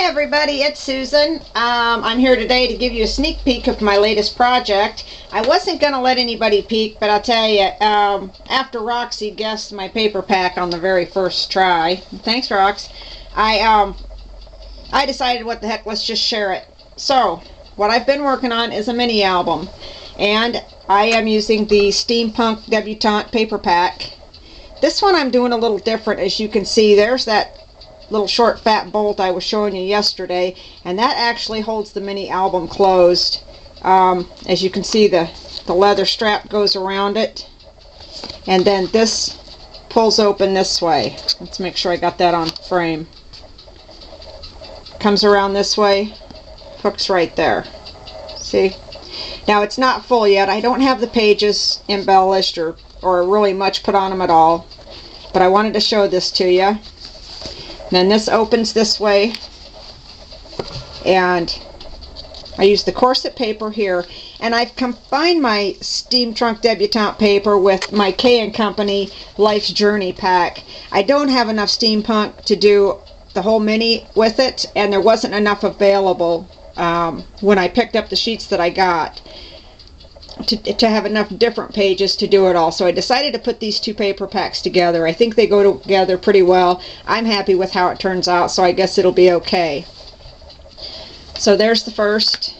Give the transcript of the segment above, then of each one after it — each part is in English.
Hi everybody, it's Susan. I'm here today to give you a sneak peek of my latest project. I wasn't going to let anybody peek, but I'll tell you, after Roxy guessed my paper pack on the very first try, thanks Rox, I decided what the heck, let's just share it. So, what I've been working on is a mini album, and I am using the Steampunk Debutante paper pack. This one I'm doing a little different. As you can see, there's that little short fat bolt I was showing you yesterday, and that actually holds the mini album closed. As you can see, the leather strap goes around it, and then this pulls open this way. Let's make sure I got that on frame. Comes around this way, hooks right there. See? Now it's not full yet. I don't have the pages embellished or really much put on them at all, but I wanted to show this to you. Then this opens this way, and I use the corset paper here, and I've combined my Steampunk Debutante paper with my K & Company Life's Journey pack. I don't have enough steampunk to do the whole mini with it, and there wasn't enough available when I picked up the sheets that I got to have enough different pages to do it all. So I decided to put these two paper packs together. I think they go together pretty well. I'm happy with how it turns out, so I guess it'll be okay. So there's the first.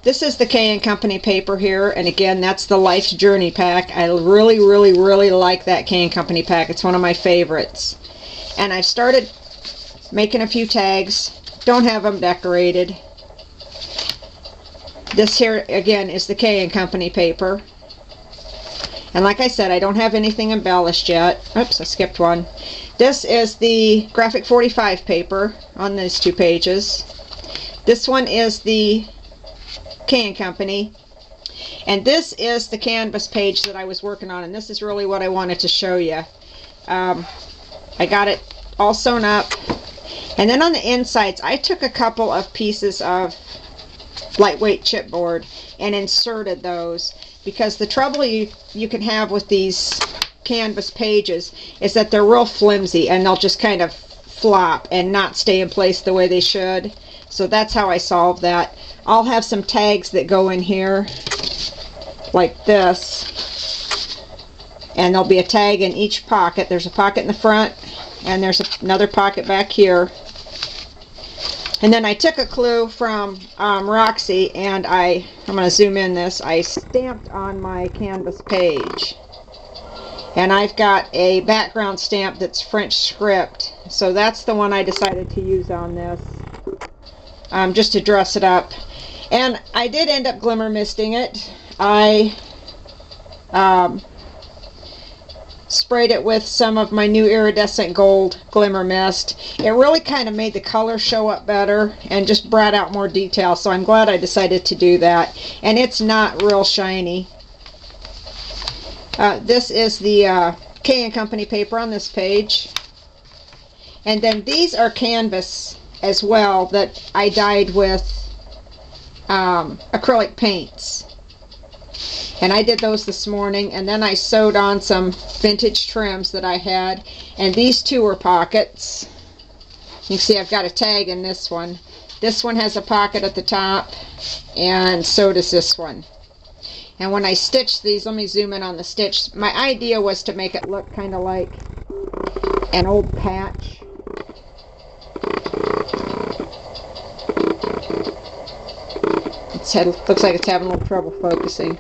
This is the K & Company paper here, and again, that's the Life's Journey pack. I really like that K & Company pack. It's one of my favorites. And I've started making a few tags. Don't have them decorated. This here, again, is the K & Company paper. And like I said, I don't have anything embellished yet. Oops, I skipped one. This is the Graphic 45 paper on these two pages. This one is the K & Company. And this is the canvas page that I was working on. And this is really what I wanted to show you. I got it all sewn up. And then on the insides, I took a couple of pieces of lightweight chipboard and inserted those, because the trouble you can have with these canvas pages is that they're real flimsy and they'll just kind of flop and not stay in place the way they should. So that's how I solved that. I'll have some tags that go in here like this, and there'll be a tag in each pocket. There's a pocket in the front, and there's another pocket back here. And then I took a clue from Roxy, and I'm going to zoom in this. I stamped on my canvas page. And I've got a background stamp that's French script. So that's the one I decided to use on this, just to dress it up. And I did end up glimmer misting it. I sprayed it with some of my new iridescent gold glimmer mist. It really kind of made the color show up better and just brought out more detail, so I'm glad I decided to do that. And it's not real shiny. This is the K & Company paper on this page. And then these are canvas as well that I dyed with acrylic paints. And I did those this morning, and then I sewed on some vintage trims that I had, and these two were pockets. You can see I've got a tag in this one. This one has a pocket at the top, and so does this one. And when I stitch these, let me zoom in on the stitch. My idea was to make it look kind of like an old patch. It looks like it's having a little trouble focusing.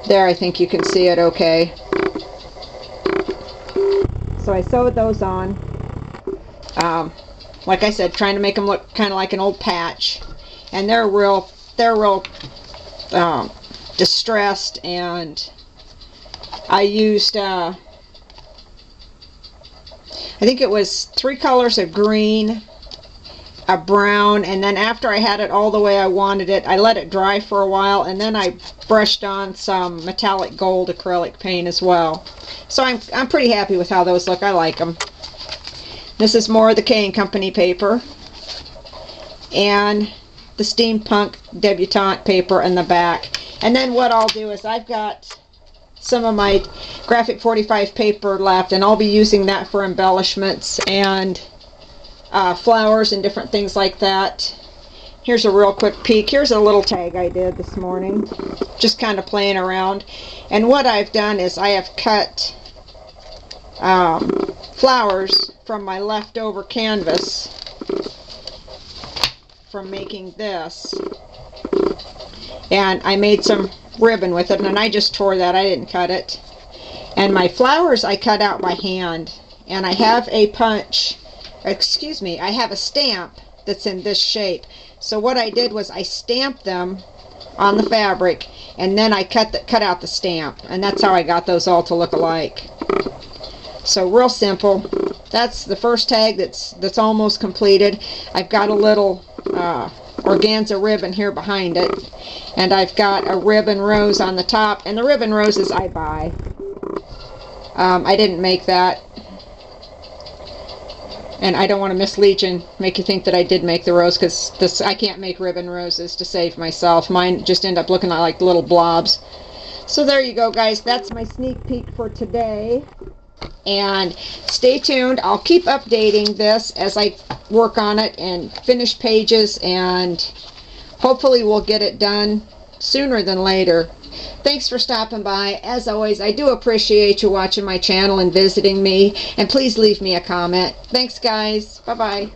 There, I think you can see it okay. So I sewed those on. Like I said, trying to make them look kind of like an old patch. And they're real distressed, and I used I think it was 3 colors of green, a brown, and then after I had it all the way I wanted it, I let it dry for a while, and then I brushed on some metallic gold acrylic paint as well. So I'm pretty happy with how those look. I like them. This is more of the K & Company paper, and the Steampunk Debutante paper in the back. And then what I'll do is I've got some of my Graphic 45 paper left, and I'll be using that for embellishments and flowers and different things like that. Here's a real quick peek. Here's a little tag I did this morning, just kind of playing around. And what I've done is I have cut flowers from my leftover canvas from making this, and I made some ribbon with it, and I just tore that. I didn't cut it. And my flowers I cut out by hand, and I have a punch, excuse me, I have a stamp that's in this shape. So what I did was I stamped them on the fabric, and then I cut out the stamp, and that's how I got those all to look alike. So real simple. That's the first tag that's almost completed. I've got a little organza ribbon here behind it, and I've got a ribbon rose on the top, and the ribbon roses I buy. I didn't make that, and I don't want to mislead you and make you think that I did make the rose, because I can't make ribbon roses to save myself. Mine just end up looking like little blobs. So there you go, guys. That's my sneak peek for today. And stay tuned. I'll keep updating this as I work on it and finish pages, and hopefully we'll get it done sooner than later. Thanks for stopping by. As always, I do appreciate you watching my channel and visiting me, and please leave me a comment. Thanks, guys. Bye-bye.